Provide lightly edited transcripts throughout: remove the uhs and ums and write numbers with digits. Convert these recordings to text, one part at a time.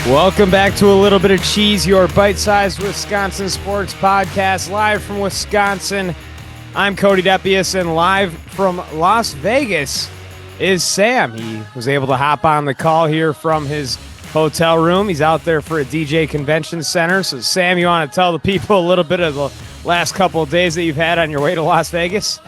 Welcome back to A Little Bit of Cheese, your bite-sized Wisconsin sports podcast, live from Wisconsin. I'm Cody Depius, and live from Las Vegas is Sam. He was able to hop on the call here from his hotel room. He's out there for a DJ convention center. So, Sam, you want to tell the people a little bit of the last couple of days that you've had on your way to Las Vegas?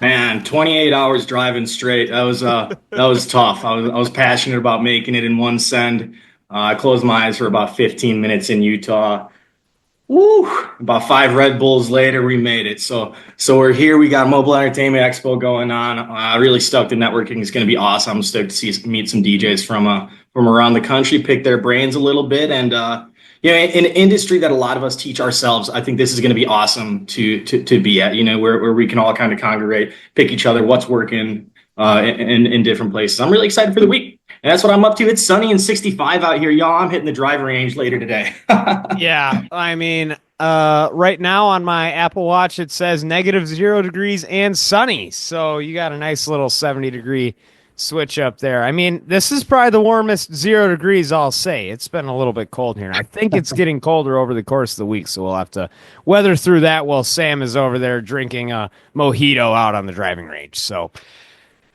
Man, 28 hours driving straight. That was tough. I was passionate about making it in one send. I closed my eyes for about 15 minutes in Utah. Woo! About 5 Red Bulls later, we made it. So we're here. We got Mobile Entertainment Expo going on. Really stoked. The networking is going to be awesome. I'm stoked to meet some DJs from around the country, pick their brains a little bit, and in an industry that a lot of us teach ourselves, I think this is going to be awesome to be at. Where we can all kind of congregate, pick each other, what's working in different places. I'm really excited for the week. And that's what I'm up to. It's sunny and 65 out here, y'all. I'm hitting the driving range later today. Yeah, I mean, right now on my Apple Watch, it says -0 degrees and sunny. So you got a nice little 70-degree switch up there. I mean, this is probably the warmest 0 degrees, I'll say. It's been a little bit cold here. And I think it's getting colder over the course of the week, so we'll have to weather through that while Sam is over there drinking a mojito out on the driving range. So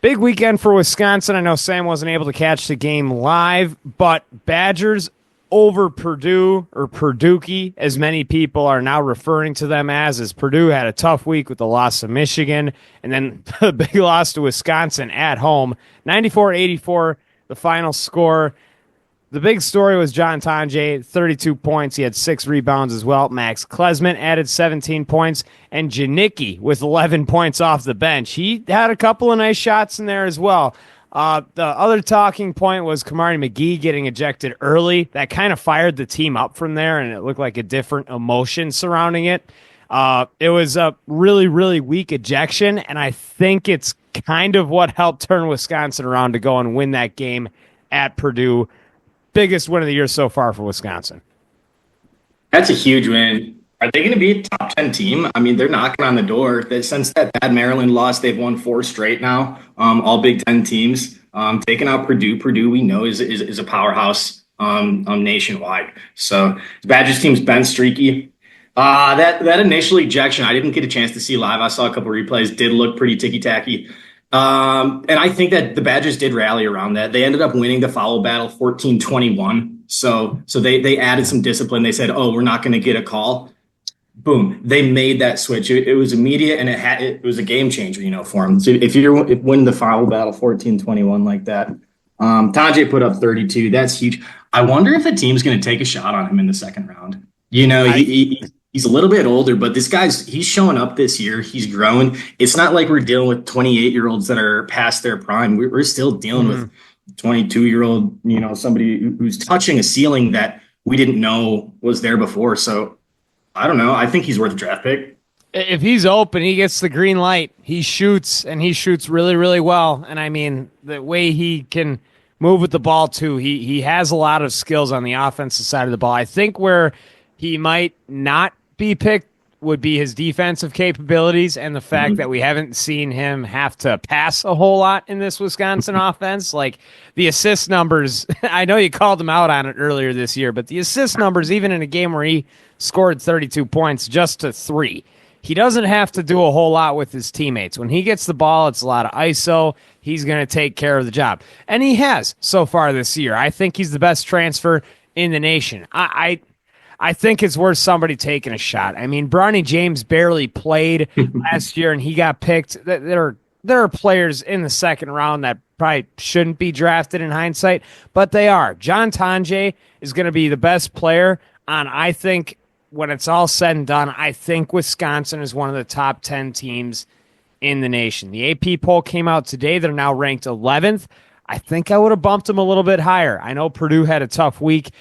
big weekend for Wisconsin. I know Sam wasn't able to catch the game live, but Badgers over Purdue, or Purdue, as many people are now referring to them as Purdue had a tough week with the loss to Michigan, and then the big loss to Wisconsin at home, 94-84, the final score. The big story was John Tonje, 32 points. He had 6 rebounds as well. Max Klesman added 17 points. And Janicki with 11 points off the bench. He had a couple of nice shots in there as well. The other talking point was Kamari McGee getting ejected early. That kind of fired the team up from there, and it looked like a different emotion surrounding it. It was a really, really weak ejection, and I think it's kind of what helped turn Wisconsin around to go and win that game at Purdue. Biggest win of the year so far for Wisconsin. That's a huge win. Are they going to be a top 10 team? I mean, they're knocking on the door. Since that bad Maryland loss, they've won 4 straight now, all Big Ten teams. Taking out Purdue. Purdue, we know, is a powerhouse nationwide. So the Badgers team's been streaky. That initial ejection, I didn't get a chance to see live. I saw a couple replays. Did look pretty ticky-tacky. And I think that the Badgers did rally around that. They ended up winning the foul battle 14-21. So they added some discipline. They said, oh, we're not going to get a call. Boom. They made that switch. It was immediate, and it was a game changer, for them. So if you win the foul battle 14-21 like that, Tonje put up 32. That's huge. I wonder if the team's going to take a shot on him in the second round. He's a little bit older, but he's showing up this year. He's growing. It's not like we're dealing with 28-year-olds that are past their prime. We're still dealing with 22-year-old, somebody who's touching a ceiling that we didn't know was there before. So I don't know. I think he's worth a draft pick. If he's open, he gets the green light. He shoots, and he shoots really, really well. And I mean, the way he can move with the ball too, he has a lot of skills on the offensive side of the ball. I think where he might not be picked would be his defensive capabilities and the fact that we haven't seen him have to pass a whole lot in this Wisconsin offense. Like the assist numbers, I know you called him out on it earlier this year, but the assist numbers, even in a game where he scored 32 points just to 3, he doesn't have to do a whole lot with his teammates. When he gets the ball, it's a lot of ISO. He's going to take care of the job. And he has so far this year. I think he's the best transfer in the nation. I think it's worth somebody taking a shot. I mean, Bronny James barely played last year, and he got picked. There are players in the second round that probably shouldn't be drafted in hindsight, but they are. John Tonje is going to be the best player on, I think, when it's all said and done, I think Wisconsin is one of the top 10 teams in the nation. The AP poll came out today. They're now ranked 11th. I think I would have bumped them a little bit higher. I know Purdue had a tough week.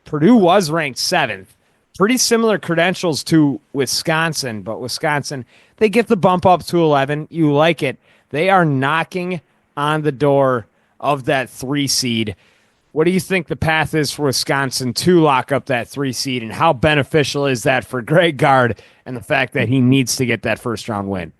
Purdue was ranked 7th. Pretty similar credentials to Wisconsin, but Wisconsin, they get the bump up to 11. You like it. They are knocking on the door of that 3 seed. What do you think the path is for Wisconsin to lock up that 3 seed, and how beneficial is that for Greg Gard and the fact that he needs to get that first-round win?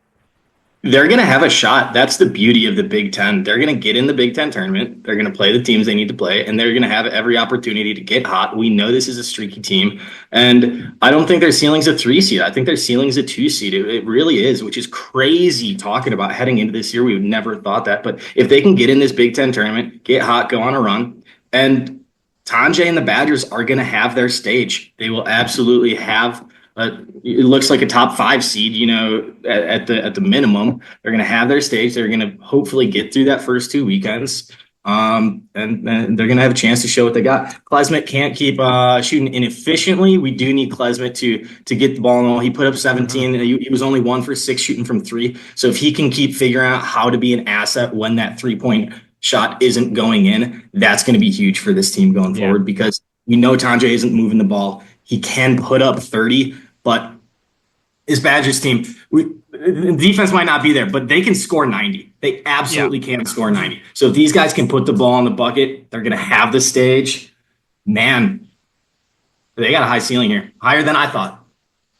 They're going to have a shot. That's the beauty of the Big Ten. They're going to get in the Big Ten tournament. They're going to play the teams they need to play, and they're going to have every opportunity to get hot. We know this is a streaky team, and I don't think their ceiling's a 3 seed. I think their ceiling's a 2 seed. It really is, which is crazy talking about heading into this year. We would never thought that. But if they can get in this Big Ten tournament, get hot, go on a run, and Tanjay and the Badgers are going to have their stage. They will absolutely have. It looks like a top 5 seed, at the minimum. They're going to have their stage. They're going to hopefully get through that first 2 weekends, and they're going to have a chance to show what they got. Klesmit can't keep shooting inefficiently. We do need Klesmit to get the ball in the hole. He put up 17. He was only 1 for 6 shooting from 3. So if he can keep figuring out how to be an asset when that 3-point shot isn't going in, that's going to be huge for this team going forward, because we know Tanjay isn't moving the ball. He can put up 30, but his Badgers team, the defense might not be there, but they can score 90. They absolutely can score 90. So if these guys can put the ball in the bucket, they're going to have the stage. Man, they got a high ceiling here, higher than I thought.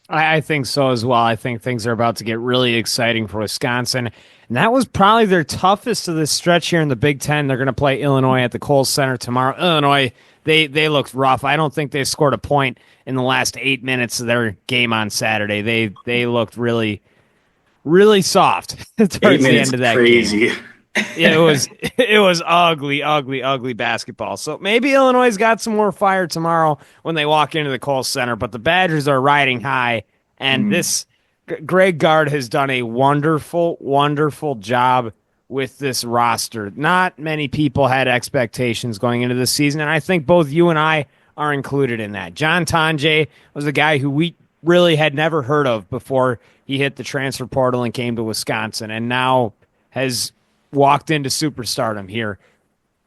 I think so as well. I think things are about to get really exciting for Wisconsin. And that was probably their toughest of this stretch here in the Big Ten. They're going to play Illinois at the Kohl Center tomorrow. Illinois, they looked rough. I don't think they scored a point in the last 8 minutes of their game on Saturday. They looked really, really soft towards the end of that crazy. Game. It was ugly basketball. So maybe Illinois got some more fire tomorrow when they walk into the Kohl Center. But the Badgers are riding high, and this Greg Gard has done a wonderful, wonderful job with this roster. Not many people had expectations going into this season, and I think both you and I are included in that. John Tanjay was a guy who we really had never heard of before he hit the transfer portal and came to Wisconsin, and now has walked into superstardom here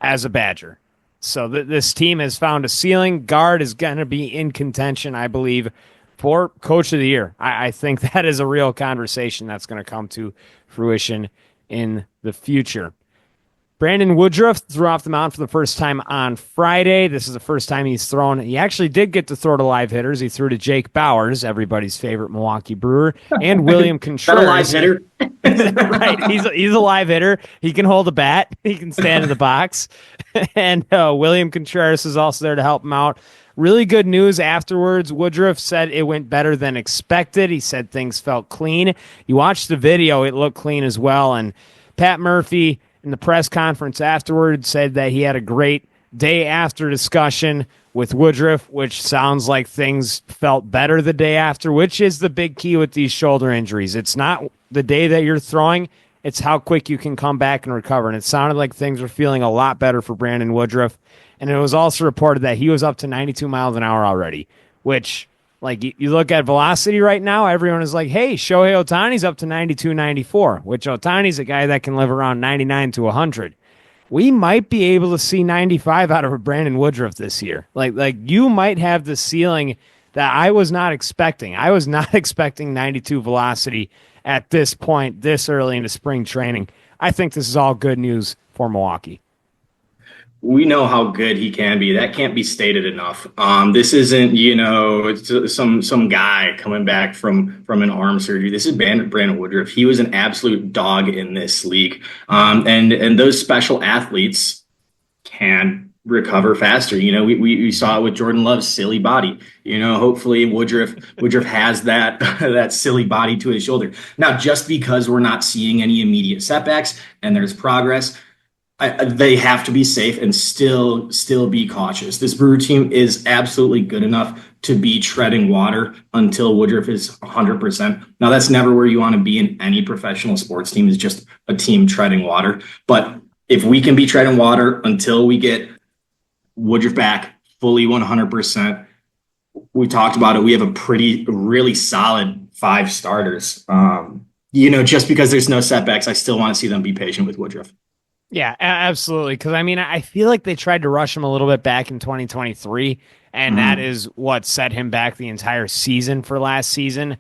as a Badger. So this team has found a ceiling. Gard is going to be in contention, I believe, for Coach of the Year. I think that is a real conversation that's going to come to fruition in the future. Brandon Woodruff threw off the mound for the first time on Friday. This is the first time he's thrown. He actually did get to throw to live hitters. He threw to Jake Bowers, everybody's favorite Milwaukee Brewer, and William Contreras. A live hitter? Right, he's a live hitter. He can hold a bat. He can stand in the box. And William Contreras is also there to help him out. Really good news afterwards. Woodruff said it went better than expected. He said things felt clean. You watched the video, it looked clean as well. And Pat Murphy, in the press conference afterwards, said that he had a great day after discussion with Woodruff, which sounds like things felt better the day after, which is the big key with these shoulder injuries. It's not the day that you're throwing, it's how quick you can come back and recover. And it sounded like things were feeling a lot better for Brandon Woodruff. And it was also reported that he was up to 92 miles an hour already, which, like, you look at velocity right now, everyone is like, hey, Shohei Ohtani's up to 92, 94, which Ohtani's a guy that can live around 99 to 100. We might be able to see 95 out of a Brandon Woodruff this year. Like you might have the ceiling that I was not expecting. I was not expecting 92 velocity at this point, this early into spring training. I think this is all good news for Milwaukee. We know how good he can be. That can't be stated enough. This isn't, it's some guy coming back from an arm surgery. This is Brandon Woodruff. He was an absolute dog in this league. And those special athletes can recover faster. We saw it with Jordan Love's silly body. Hopefully Woodruff has that silly body to his shoulder. Now, just because we're not seeing any immediate setbacks and there's progress, they have to be safe and still be cautious. This Brewer team is absolutely good enough to be treading water until Woodruff is 100%. Now, that's never where you want to be in any professional sports team, is just a team treading water. But if we can be treading water until we get Woodruff back fully 100%, we talked about it. We have a really solid 5 starters. Just because there's no setbacks, I still want to see them be patient with Woodruff. Yeah, absolutely. Because, I feel like they tried to rush him a little bit back in 2023, and that is what set him back the entire season for last season.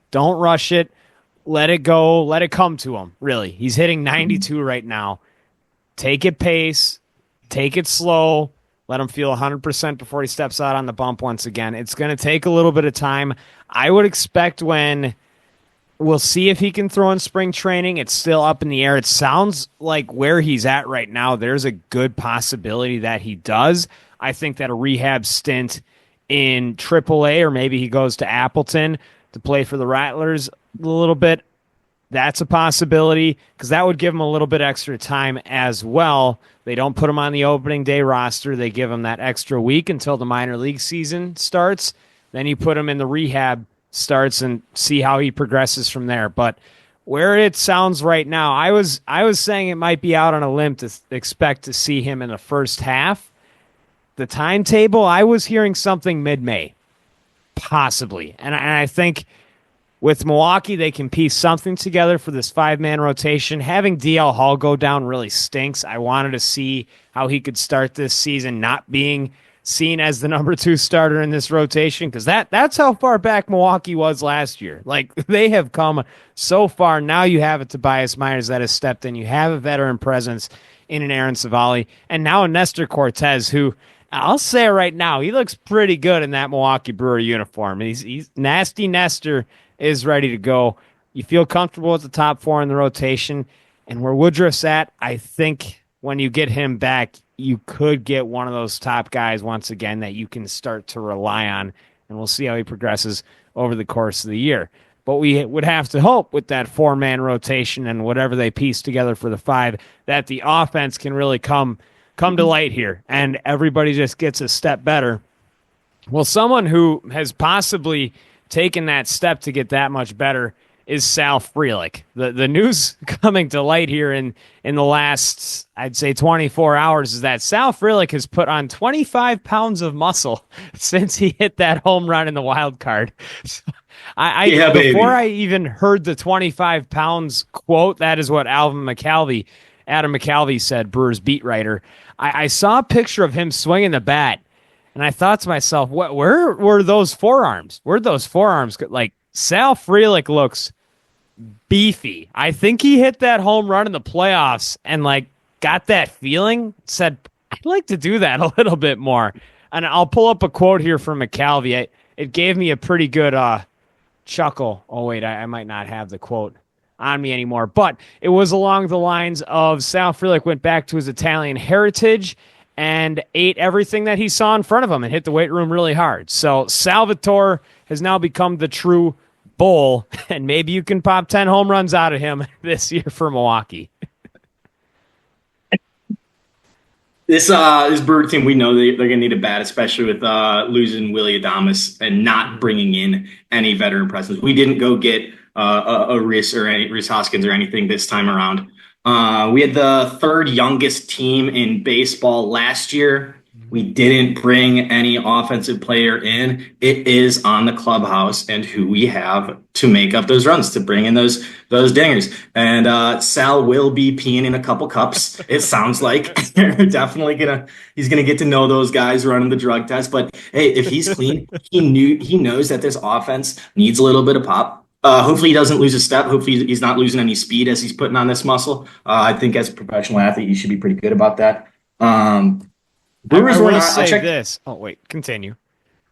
Don't rush it. Let it go. Let it come to him, really. He's hitting 92 right now. Take it pace. Take it slow. Let him feel 100% before he steps out on the bump once again. It's going to take a little bit of time. I would expect when We'll see if he can throw in spring training. It's still up in the air. It sounds like where he's at right now, there's a good possibility that he does. I think that a rehab stint in AAA, or maybe he goes to Appleton to play for the Rattlers a little bit. That's a possibility because that would give him a little bit extra time as well. They don't put him on the opening day roster. They give him that extra week until the minor league season starts. Then you put him in the rehab starts and see how he progresses from there. But where it sounds right now, I was saying it might be out on a limb to expect to see him in the first half. The timetable, I was hearing something mid-May, possibly. And I think with Milwaukee, they can piece something together for this 5-man rotation. Having DL Hall go down really stinks. I wanted to see how he could start this season not being seen as the number 2 starter in this rotation, because that's how far back Milwaukee was last year. Like, they have come so far. Now you have a Tobias Myers that has stepped in. You have a veteran presence in an Aaron Savali, and now a Nestor Cortez, who I'll say right now, he looks pretty good in that Milwaukee Brewer uniform. He's nasty Nestor is ready to go. You feel comfortable with the top 4 in the rotation, and where Woodruff's at, I think when you get him back, you could get one of those top guys once again that you can start to rely on, and we'll see how he progresses over the course of the year. But we would have to hope with that 4-man rotation and whatever they piece together for the 5 that the offense can really come to light here, and everybody just gets a step better. Well, someone who has possibly taken that step to get that much better is Sal Frelick. The news coming to light here in the last, I'd say, 24 hours is that Sal Frelick has put on 25 pounds of muscle since he hit that home run in the wild card. Before I even heard the 25 pounds quote, that is what Adam McCalvy said, Brewers beat writer. I saw a picture of him swinging the bat, and I thought to myself, where were those forearms? Where'd those forearms go? Like, Sal Frelick looks beefy. I think he hit that home run in the playoffs and, like, got that feeling, said, I'd like to do that a little bit more. And I'll pull up a quote here from McCalvy. It gave me a pretty good chuckle. Oh, wait, I might not have the quote on me anymore. But it was along the lines of Sal Frelick went back to his Italian heritage and ate everything that he saw in front of him and hit the weight room really hard. So Salvatore has now become the true bull, and maybe you can pop 10 home runs out of him this year for Milwaukee. This Brewer team, we know they're going to need a bat, especially with losing Willie Adames and not bringing in any veteran presence. We didn't go get a Rhys Hoskins or anything this time around. We had the 3rd youngest team in baseball last year. We didn't bring any offensive player in. It is on the clubhouse and who we have to make up those runs, to bring in those dingers. And Sal will be peeing in a couple cups. It sounds like he's gonna get to know those guys running the drug test. But hey, if he's clean, he knows that this offense needs a little bit of pop. Hopefully he doesn't lose a step. Hopefully he's not losing any speed as he's putting on this muscle. I think as a professional athlete, you should be pretty good about that. Brewers want to say this. Oh, wait, continue.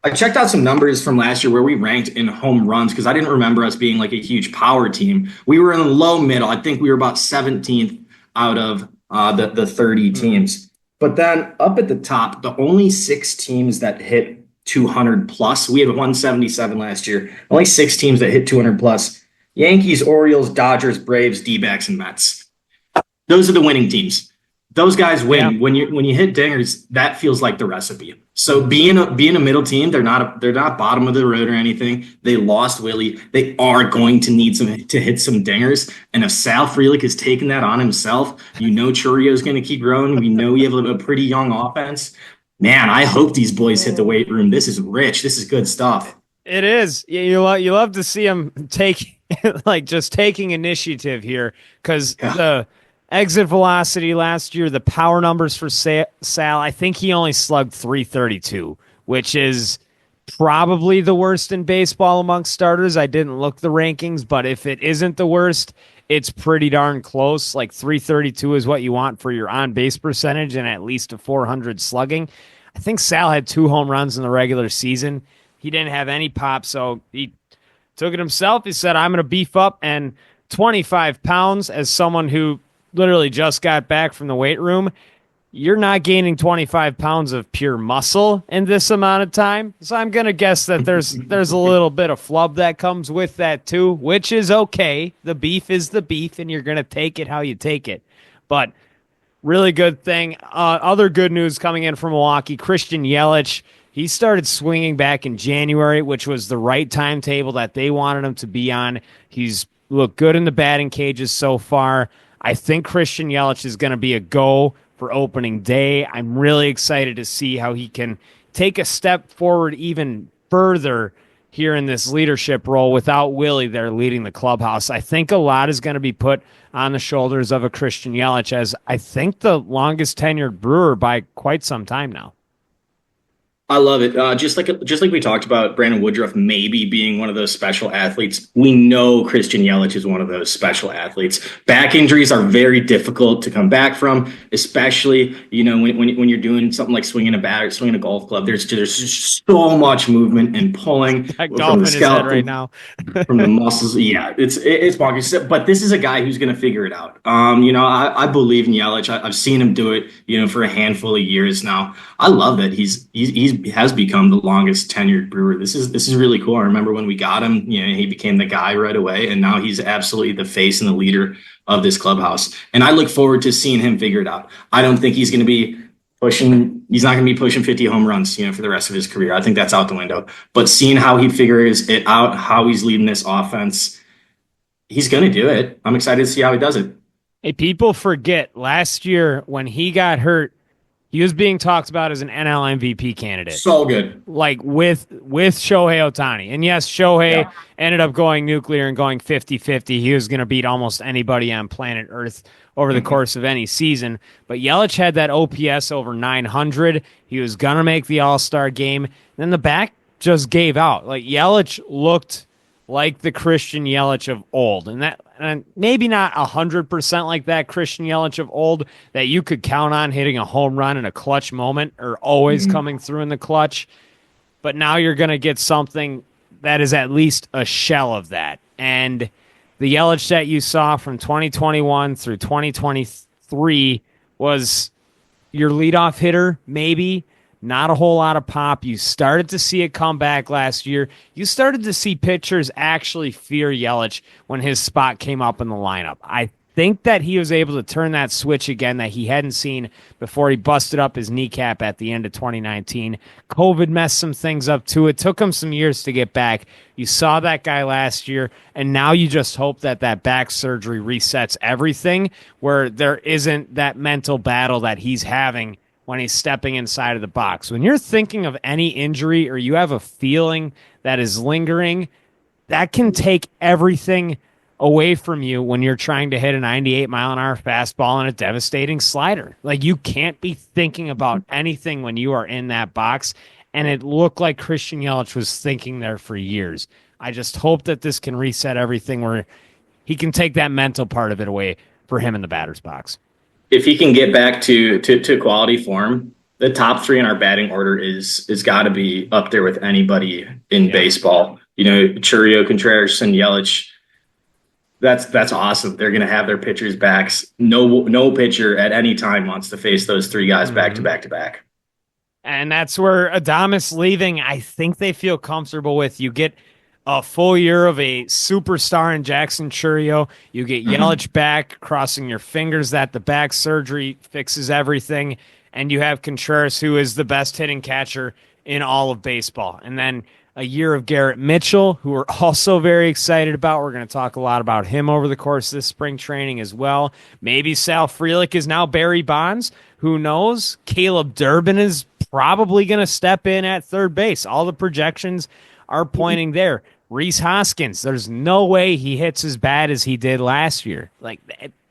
I checked out some numbers from last year where we ranked in home runs because I didn't remember us being like a huge power team. We were in the low middle. I think we were about 17th out of the 30 teams. But then up at the top, the only 6 teams that hit 200 plus. We had 177 last year. Only 6 teams that hit 200 plus. Yankees, Orioles, Dodgers, Braves, D-backs, and Mets. Those are the winning teams. Those guys win. Yeah. When you hit dingers, that feels like the recipe. So being a middle team, they're not bottom of the road or anything. They lost Willie. They are going to need to hit some dingers. And if Sal Frelick is taking that on himself, Churrio's going to keep growing. We know we have a pretty young offense. Man, I hope these boys hit the weight room. This is rich. This is good stuff. It is. You love to see them taking initiative here because the exit velocity last year, the power numbers for Sal, I think he only slugged 332, which is probably the worst in baseball amongst starters. I didn't look the rankings, but if it isn't the worst, it's pretty darn close. Like 332 is what you want for your on-base percentage and at least a 400 slugging. I think Sal had 2 home runs in the regular season. He didn't have any pop, so to took it himself. He said, I'm going to beef up, and 25 pounds as someone who literally just got back from the weight room. You're not gaining 25 pounds of pure muscle in this amount of time. So I'm going to guess that there's a little bit of flub that comes with that too, which is okay. The beef is the beef, and you're going to take it how you take it. But really good thing. Other good news coming in from Milwaukee, Christian Yelich. He started swinging back in January, which was the right timetable that they wanted him to be on. He's looked good in the batting cages so far. I think Christian Yelich is going to be a go for opening day. I'm really excited to see how he can take a step forward even further here in this leadership role without Willie there leading the clubhouse. I think a lot is going to be put on the shoulders of a Christian Yelich, as I think the longest tenured Brewer by quite some time now. I love it. Just like we talked about Brandon Woodruff maybe being one of those special athletes, we know Christian Yelich is one of those special athletes. Back injuries are very difficult to come back from, especially when you're doing something like swinging a bat or swinging a golf club. There's just so much movement and pulling that from the scalp right now, from the muscles. Yeah, it's bonkers. But this is a guy who's going to figure it out. I believe in Yelich. I've seen him do it, for a handful of years now. I love that he's has become the longest tenured Brewer. This is really cool. I remember when we got him, he became the guy right away, and now he's absolutely the face and the leader of this clubhouse. And I look forward to seeing him figure it out. I don't think he's not going to be pushing 50 home runs, for the rest of his career. I think that's out the window. But seeing how he figures it out, how he's leading this offense, he's going to do it. I'm excited to see how he does it. Hey, people forget last year when he got hurt, he was being talked about as an NL MVP candidate. So good. Like with Shohei Ohtani. And yes, Shohei ended up going nuclear and going 50-50. He was going to beat almost anybody on planet Earth over the course of any season. But Yelich had that OPS over 900. He was going to make the All-Star game. Then the back just gave out. Like, Yelich looked like the Christian Yelich of old. And maybe not 100% like that Christian Yelich of old that you could count on hitting a home run in a clutch moment or always coming through in the clutch. But now you're going to get something that is at least a shell of that. And the Yelich that you saw from 2021 through 2023 was your leadoff hitter, maybe. Not a whole lot of pop. You started to see it come back last year. You started to see pitchers actually fear Yelich when his spot came up in the lineup. I think that he was able to turn that switch again that he hadn't seen before he busted up his kneecap at the end of 2019. COVID messed some things up too. It took him some years to get back. You saw that guy last year, and now you just hope that back surgery resets everything, where there isn't that mental battle that he's having when he's stepping inside of the box. When you're thinking of any injury or you have a feeling that is lingering, that can take everything away from you when you're trying to hit a 98-mile-an-hour fastball and a devastating slider. Like, you can't be thinking about anything when you are in that box, and it looked like Christian Yelich was thinking there for years. I just hope that this can reset everything where he can take that mental part of it away for him in the batter's box. If he can get back to quality form, the top three in our batting order is got to be up there with anybody in baseball. Churiyo, Contreras, and Yelich. That's awesome. They're going to have their pitchers' backs. No pitcher at any time wants to face those three guys back to back to back. And that's where Adames leaving, I think they feel comfortable with. You get a full year of a superstar in Jackson Chourio. You get Yelich back, crossing your fingers that the back surgery fixes everything. And you have Contreras, who is the best hitting catcher in all of baseball. And then a year of Garrett Mitchell, who we're also very excited about. We're going to talk a lot about him over the course of this spring training as well. Maybe Sal Frelick is now Barry Bonds. Who knows? Caleb Durbin is probably going to step in at third base. All the projections are pointing there. Rhys Hoskins, there's no way he hits as bad as he did last year. Like,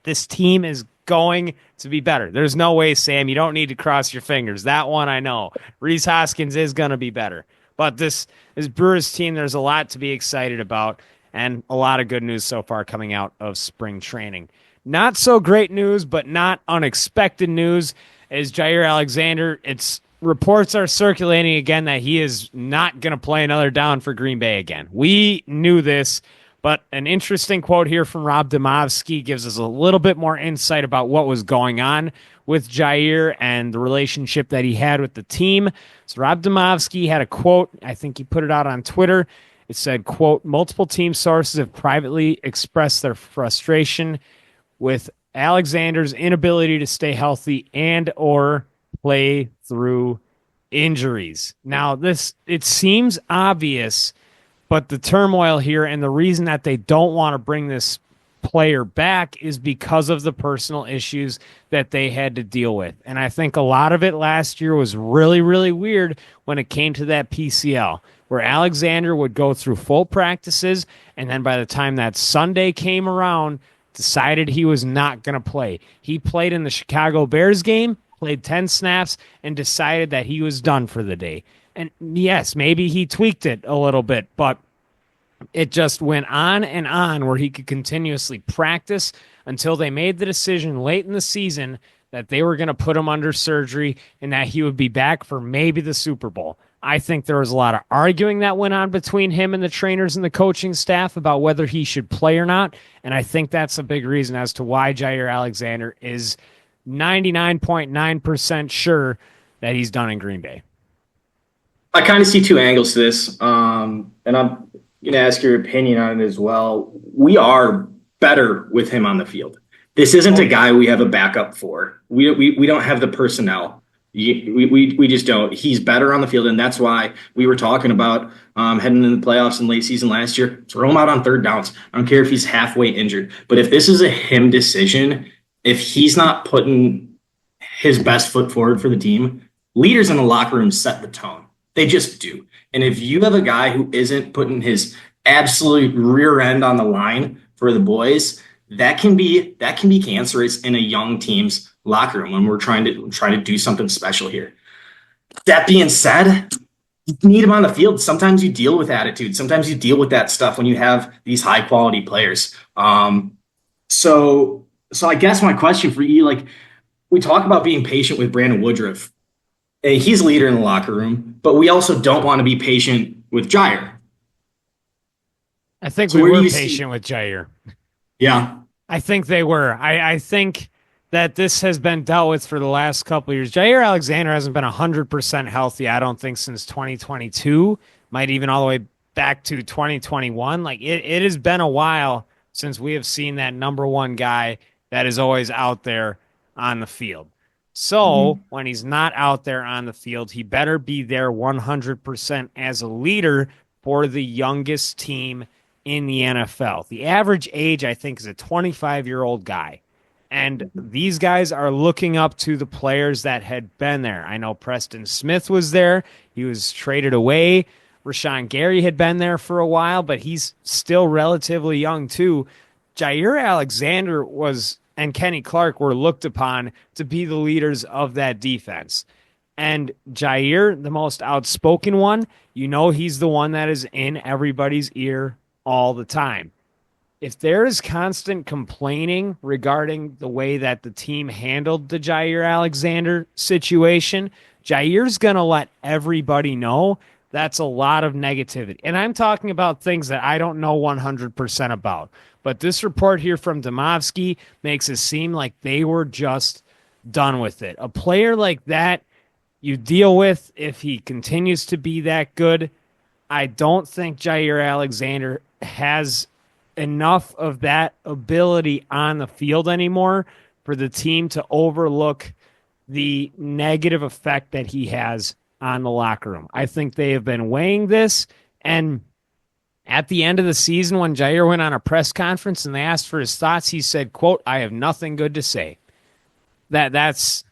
this team is going to be better. There's no way, Sam, you don't need to cross your fingers. That one I know. Rhys Hoskins is going to be better. But this Brewers team, there's a lot to be excited about, and a lot of good news so far coming out of spring training. Not so great news, but not unexpected news, is Jaire Alexander. It's reports are circulating again that he is not going to play another down for Green Bay again. We knew this, but an interesting quote here from Rob Demovsky gives us a little bit more insight about what was going on with Jaire and the relationship that he had with the team. So Rob Demovsky had a quote. I think he put it out on Twitter. It said, quote, multiple team sources have privately expressed their frustration with Alexander's inability to stay healthy and or play through injuries. Now, it seems obvious, but the turmoil here and the reason that they don't want to bring this player back is because of the personal issues that they had to deal with. And I think a lot of it last year was really, really weird when it came to that PCL, where Alexander would go through full practices, and then by the time that Sunday came around, decided he was not going to play. He played in the Chicago Bears game, played 10 snaps, and decided that he was done for the day. And yes, maybe he tweaked it a little bit, but it just went on and on where he could continuously practice until they made the decision late in the season that they were going to put him under surgery and that he would be back for maybe the Super Bowl. I think there was a lot of arguing that went on between him and the trainers and the coaching staff about whether he should play or not, and I think that's a big reason as to why Jaire Alexander is 99.9% sure that he's done in Green Bay. I kind of see two angles to this, and I'm going to ask your opinion on it as well. We are better with him on the field. This isn't a guy we have a backup for. We don't have the personnel. We just don't. He's better on the field, and that's why we were talking about heading into the playoffs in late season last year. Throw him out on third downs. I don't care if he's halfway injured. But if this is a him decision, if he's not putting his best foot forward for the team, leaders in the locker room set the tone. They just do. And if you have a guy who isn't putting his absolute rear end on the line for the boys, that can be cancerous in a young team's locker room when we're trying to do something special here. That being said, you need him on the field. Sometimes you deal with attitude. Sometimes you deal with that stuff when you have these high quality players. So I guess my question for you, like, we talk about being patient with Brandon Woodruff. He's a leader in the locker room, but we also don't want to be patient with Jaire. I think we were patient with Jaire. Yeah. I think they were. I think that this has been dealt with for the last couple of years. Jaire Alexander hasn't been 100% healthy, I don't think, since 2022, might even all the way back to 2021. Like, it has been a while since we have seen that number one guy that is always out there on the field. So when he's not out there on the field, he better be there 100% as a leader for the youngest team in the NFL. The average age, I think, is a 25-year-old guy. And these guys are looking up to the players that had been there. I know Preston Smith was there. He was traded away. Rashawn Gary had been there for a while, but he's still relatively young too. Jaire Alexander and Kenny Clark were looked upon to be the leaders of that defense. And Jaire, the most outspoken one, he's the one that is in everybody's ear all the time. If there is constant complaining regarding the way that the team handled the Jaire Alexander situation, Jaire's going to let everybody know that's a lot of negativity. And I'm talking about things that I don't know 100% about. But this report here from Demovsky makes it seem like they were just done with it. A player like that you deal with if he continues to be that good. I don't think Jaire Alexander has enough of that ability on the field anymore for the team to overlook the negative effect that he has on the locker room. I think they have been weighing this, and at the end of the season, when Jaire went on a press conference and they asked for his thoughts, he said, quote, "I have nothing good to say." That's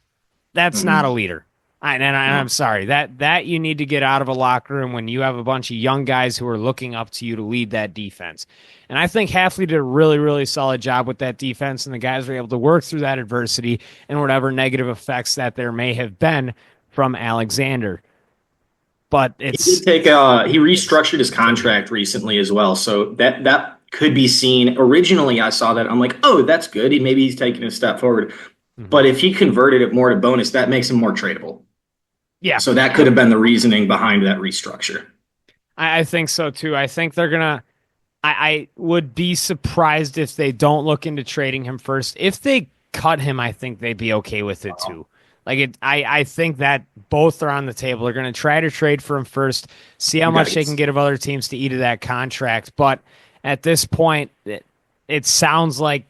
not a leader. I'm sorry. That you need to get out of a locker room when you have a bunch of young guys who are looking up to you to lead that defense. And I think Hafley did a really, really solid job with that defense, and the guys were able to work through that adversity and whatever negative effects that there may have been from Alexander. But he restructured his contract recently as well, so that could be seen. Originally, I saw that. I'm like, oh, that's good. Maybe he's taking a step forward. Mm-hmm. But if he converted it more to bonus, that makes him more tradable. Yeah. So that could have been the reasoning behind that restructure. I think so too. I think they're going to, I would be surprised if they don't look into trading him first. If they cut him, I think they'd be okay with it too. I think that both are on the table. They're going to try to trade for him first, see how much they can get of other teams to eat of that contract. But at this point, it sounds like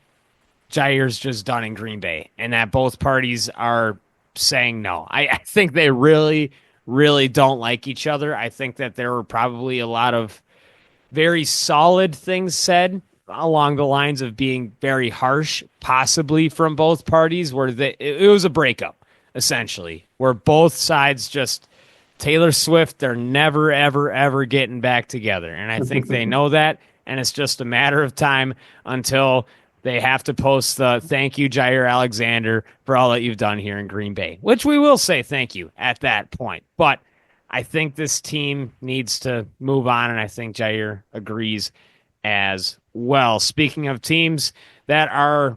Jaire's just done in Green Bay, and that both parties are saying no. I think they really, really don't like each other. I think that there were probably a lot of very solid things said along the lines of being very harsh, possibly from both parties, where it was a breakup, essentially, where both sides just, Taylor Swift, they're never, ever, ever getting back together. And I think they know that, and it's just a matter of time until they have to post the thank you, Jaire Alexander, for all that you've done here in Green Bay, which we will say thank you at that point. But I think this team needs to move on, and I think Jaire agrees as well. Speaking of teams that are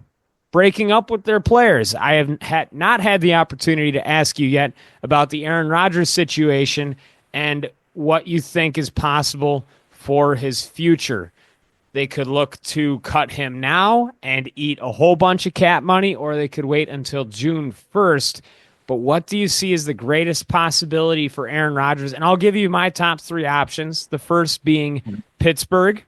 breaking up with their players, I have not had the opportunity to ask you yet about the Aaron Rodgers situation and what you think is possible for his future. They could look to cut him now and eat a whole bunch of cap money, or they could wait until June 1st. But what do you see as the greatest possibility for Aaron Rodgers? And I'll give you my top three options. The first being Pittsburgh.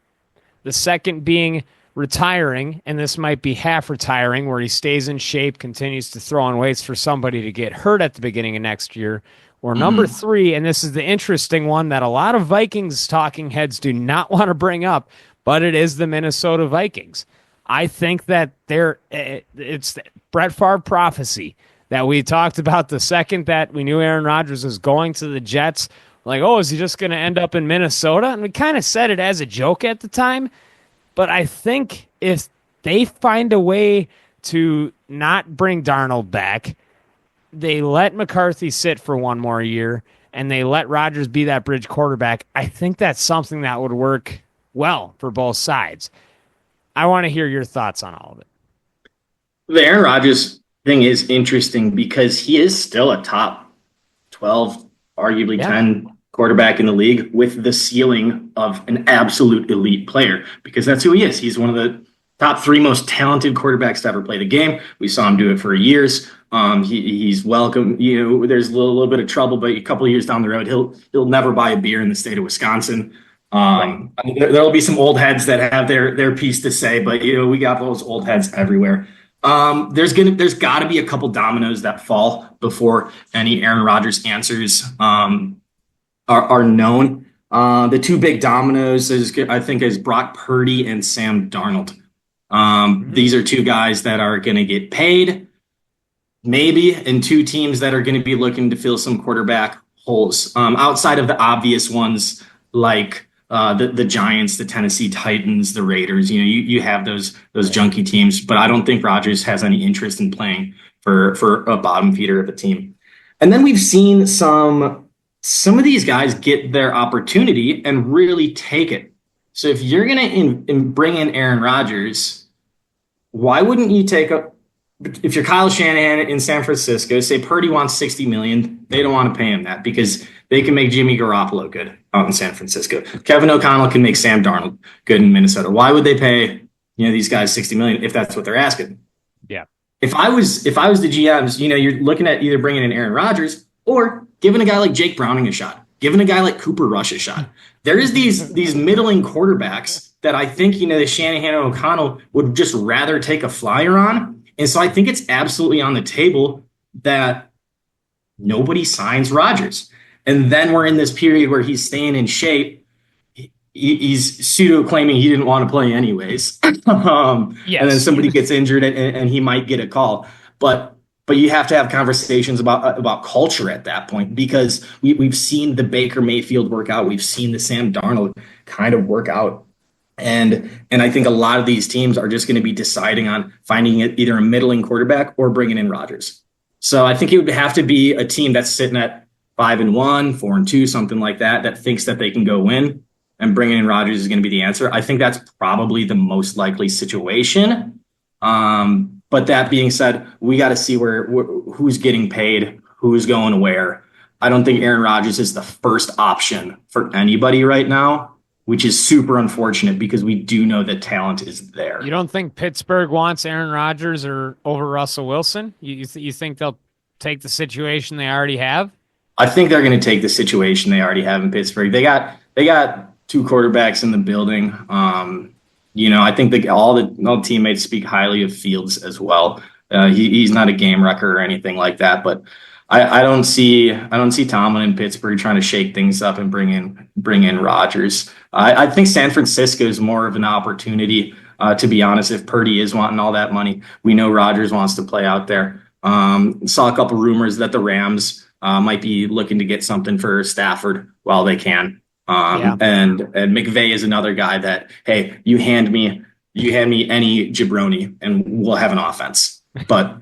The second being retiring, and this might be half retiring, where he stays in shape, continues to throw on weights for somebody to get hurt at the beginning of next year. Or number three, and this is the interesting one that a lot of Vikings talking heads do not want to bring up, but it is the Minnesota Vikings. I think that it's Brett Favre prophecy that we talked about the second that we knew Aaron Rodgers was going to the Jets. Like, oh, is he just going to end up in Minnesota? And we kind of said it as a joke at the time. But I think if they find a way to not bring Darnold back, they let McCarthy sit for one more year, and they let Rodgers be that bridge quarterback, I think that's something that would work well for both sides. I want to hear your thoughts on all of it. The Aaron Rodgers thing is interesting because he is still a top 12, arguably 10 quarterback in the league with the ceiling of an absolute elite player, because that's who he is. He's one of the top three most talented quarterbacks to ever play the game. We saw him do it for years. He's welcome. There's a little bit of trouble, but a couple of years down the road, he'll never buy a beer in the state of Wisconsin. There'll be some old heads that have their piece to say, but we got those old heads everywhere. There's got to be a couple dominoes that fall before any Aaron Rodgers answers are known. The two big dominoes I think is Brock Purdy and Sam Darnold. These are two guys that are going to get paid, maybe, and two teams that are going to be looking to fill some quarterback holes outside of the obvious ones like the Giants, the Tennessee Titans, the Raiders. You have those junky teams, but I don't think Rodgers has any interest in playing for a bottom feeder of a team. And then we've seen some of these guys get their opportunity and really take it. So if you're going to bring in Aaron Rodgers, why wouldn't you if you're Kyle Shanahan in San Francisco, say Purdy wants $60 million, they don't want to pay him that because they can make Jimmy Garoppolo good out in San Francisco. Kevin O'Connell can make Sam Darnold good in Minnesota. Why would they pay these guys $60 million if that's what they're asking? Yeah. If I was the GMs, you're looking at either bringing in Aaron Rodgers or giving a guy like Jake Browning a shot, giving a guy like Cooper Rush a shot. There is these middling quarterbacks that I think the Shanahan and O'Connell would just rather take a flyer on. And so I think it's absolutely on the table that nobody signs Rodgers. And then we're in this period where he's staying in shape. He's pseudo claiming he didn't want to play anyways. Yes. And then somebody gets injured and he might get a call. But you have to have conversations about culture at that point, because we've seen the Baker Mayfield work out. We've seen the Sam Darnold kind of work out. And I think a lot of these teams are just going to be deciding on finding either a middling quarterback or bringing in Rodgers. So I think it would have to be a team that's sitting at 5-1, 4-2, something like that thinks that they can go win, and bringing in Rodgers is going to be the answer. I think that's probably the most likely situation. But that being said, we got to see who's getting paid, who's going where. I don't think Aaron Rodgers is the first option for anybody right now, which is super unfortunate because we do know that talent is there. You don't think Pittsburgh wants Aaron Rodgers or over Russell Wilson? You think they'll take the situation they already have? I think they're going to take the situation they already have in Pittsburgh. They got two quarterbacks in the building. I think all the teammates speak highly of Fields as well. He's not a game wrecker or anything like that, but I don't see Tomlin in Pittsburgh trying to shake things up and bring in Rodgers. I think San Francisco is more of an opportunity. To be honest, if Purdy is wanting all that money, we know Rodgers wants to play out there. Saw a couple rumors that the Rams might be looking to get something for Stafford while they can. And McVay is another guy that, hey, you hand me any jabroni and we'll have an offense. But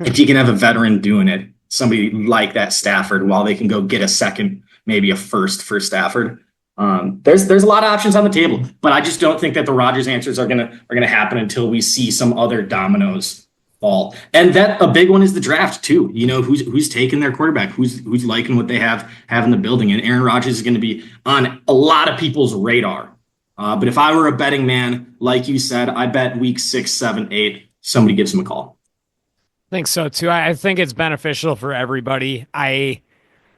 if you can have a veteran doing it, somebody like that Stafford, while they can go get a second, maybe a first for Stafford, there's a lot of options on the table. But I just don't think that the Rodgers answers are gonna happen until we see some other dominoes fall. And that a big one is the draft too. Who's taking their quarterback, who's liking what they have in the building. And Aaron Rodgers is going to be on a lot of people's radar. But if I were a betting man, like you said, I bet week 6, 7, 8, somebody gives him a call. I think so too. I think it's beneficial for everybody. I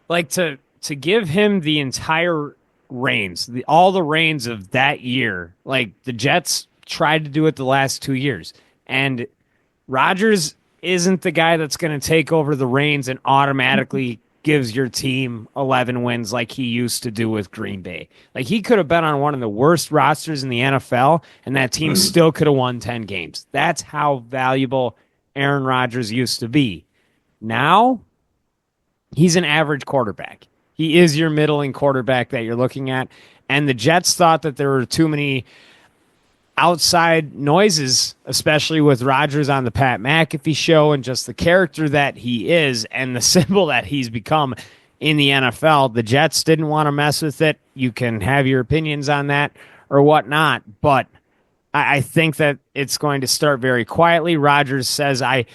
like to give him the entire reins, all the reins of that year. Like the Jets tried to do it the last 2 years, and Rodgers isn't the guy that's going to take over the reins and automatically gives your team 11 wins like he used to do with Green Bay. Like he could have been on one of the worst rosters in the NFL, and that team still could have won 10 games. That's how valuable Aaron Rodgers used to be. Now, he's an average quarterback. He is your middling quarterback that you're looking at, and the Jets thought that there were too many outside noises, especially with Rodgers on the Pat McAfee show and just the character that he is and the symbol that he's become in the NFL. The Jets didn't want to mess with it. You can have your opinions on that or whatnot, but I think that it's going to start very quietly. Rodgers says, I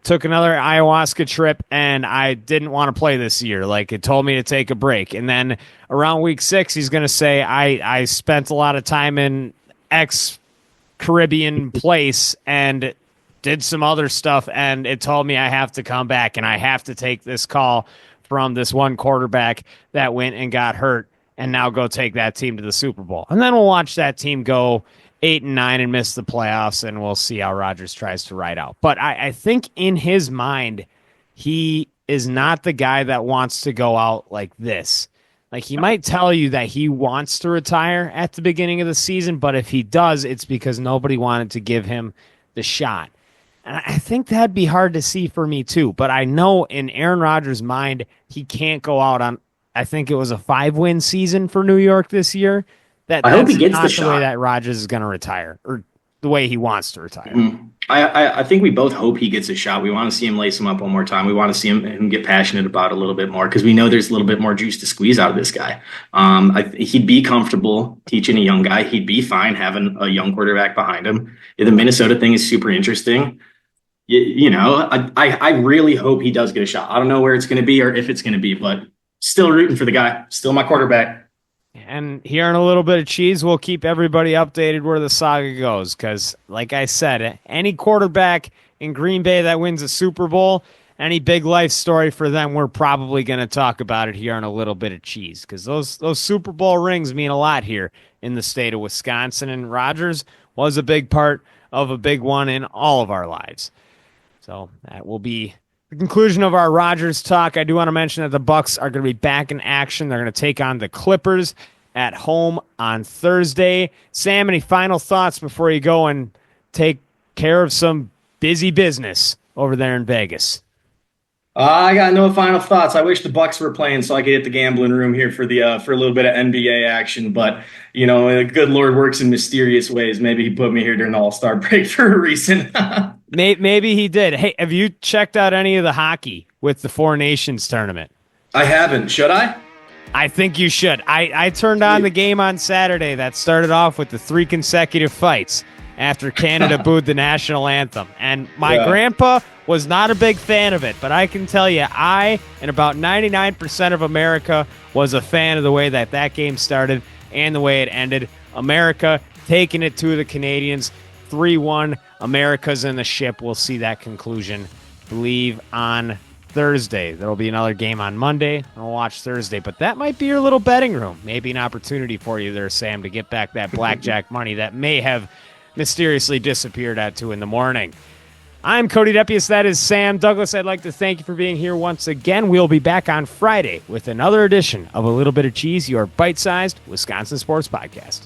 took another ayahuasca trip and I didn't want to play this year. Like it told me to take a break. And then around week 6, he's going to say, I spent a lot of time in ex-Caribbean place and did some other stuff, and it told me I have to come back and I have to take this call from this one quarterback that went and got hurt and now go take that team to the Super Bowl. And then we'll watch that team go 8-9 and miss the playoffs, and we'll see how Rodgers tries to ride out. But I think in his mind, he is not the guy that wants to go out like this. Like he might tell you that he wants to retire at the beginning of the season, but if he does, it's because nobody wanted to give him the shot. And I think that'd be hard to see for me too. But I know in Aaron Rodgers' mind, he can't go out on, I think it was a 5-win season for New York this year. I hope he gets not the shot. Way that Rodgers is going to retire, or the way he wants to retire. I think we both hope he gets a shot. We want to see him lace him up one more time. We want to see him get passionate about it a little bit more because we know there's a little bit more juice to squeeze out of this guy. He'd be comfortable teaching a young guy. He'd be fine having a young quarterback behind him. The Minnesota thing is super interesting. I really hope he does get a shot. I don't know where it's going to be or if it's going to be, but still rooting for the guy. Still my quarterback. And here in a little bit of cheese, we'll keep everybody updated where the saga goes. Because, like I said, any quarterback in Green Bay that wins a Super Bowl, any big life story for them, we're probably going to talk about it here in a little bit of cheese. Because those Super Bowl rings mean a lot here in the state of Wisconsin. And Rodgers was a big part of a big one in all of our lives. So that will be the conclusion of our Rodgers talk. I do want to mention that the Bucks are going to be back in action. They're going to take on the Clippers at home on Thursday. Sam, any final thoughts before you go and take care of some busy business over there in Vegas? I got no final thoughts. I wish the Bucks were playing so I could hit the gambling room here for a little bit of NBA action. But the good Lord works in mysterious ways. Maybe he put me here during the All-Star break for a reason. Maybe he did. Hey, have you checked out any of the hockey with the Four Nations tournament? I haven't. Should I? I think you should. I turned on the game on Saturday that started off with the 3 consecutive fights. after Canada booed the national anthem. And my grandpa was not a big fan of it, but I can tell you, I and about 99% of America was a fan of the way that game started and the way it ended. America taking it to the Canadians, 3-1. America's in the ship. We'll see that conclusion, I believe, on Thursday. There will be another game on Monday, and we'll watch Thursday. But that might be your little betting room. Maybe an opportunity for you there, Sam, to get back that blackjack money that may have mysteriously disappeared at 2 in the morning. I'm Cody Depius. That is Sam Douglas. I'd like to thank you for being here once again. We'll be back on Friday with another edition of A Little Bit of Cheese, your bite-sized Wisconsin sports podcast.